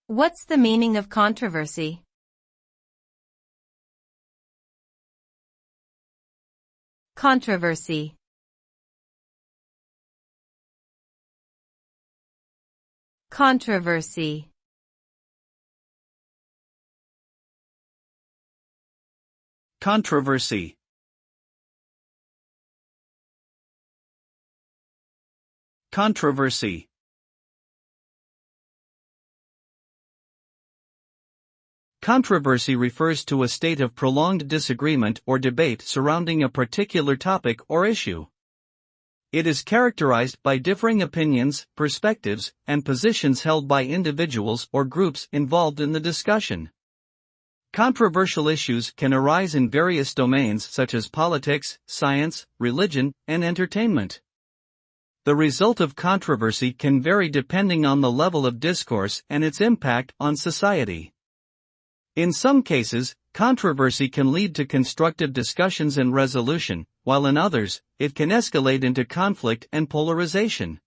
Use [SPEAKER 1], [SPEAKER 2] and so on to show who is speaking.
[SPEAKER 1] What's the meaning of controversy? Controversy. Controversy.
[SPEAKER 2] Controversy. Controversy. Controversy refers to a state of prolonged disagreement or debate surrounding a particular topic or issue. It is characterized by differing opinions, perspectives, and positions held by individuals or groups involved in the discussion. Controversial issues can arise in various domains such as politics, science, religion, and entertainment. The result of controversy can vary depending on the level of discourse and its impact on society. In some cases, controversy can lead to constructive discussions and resolution, while in others, it can escalate into conflict and polarization.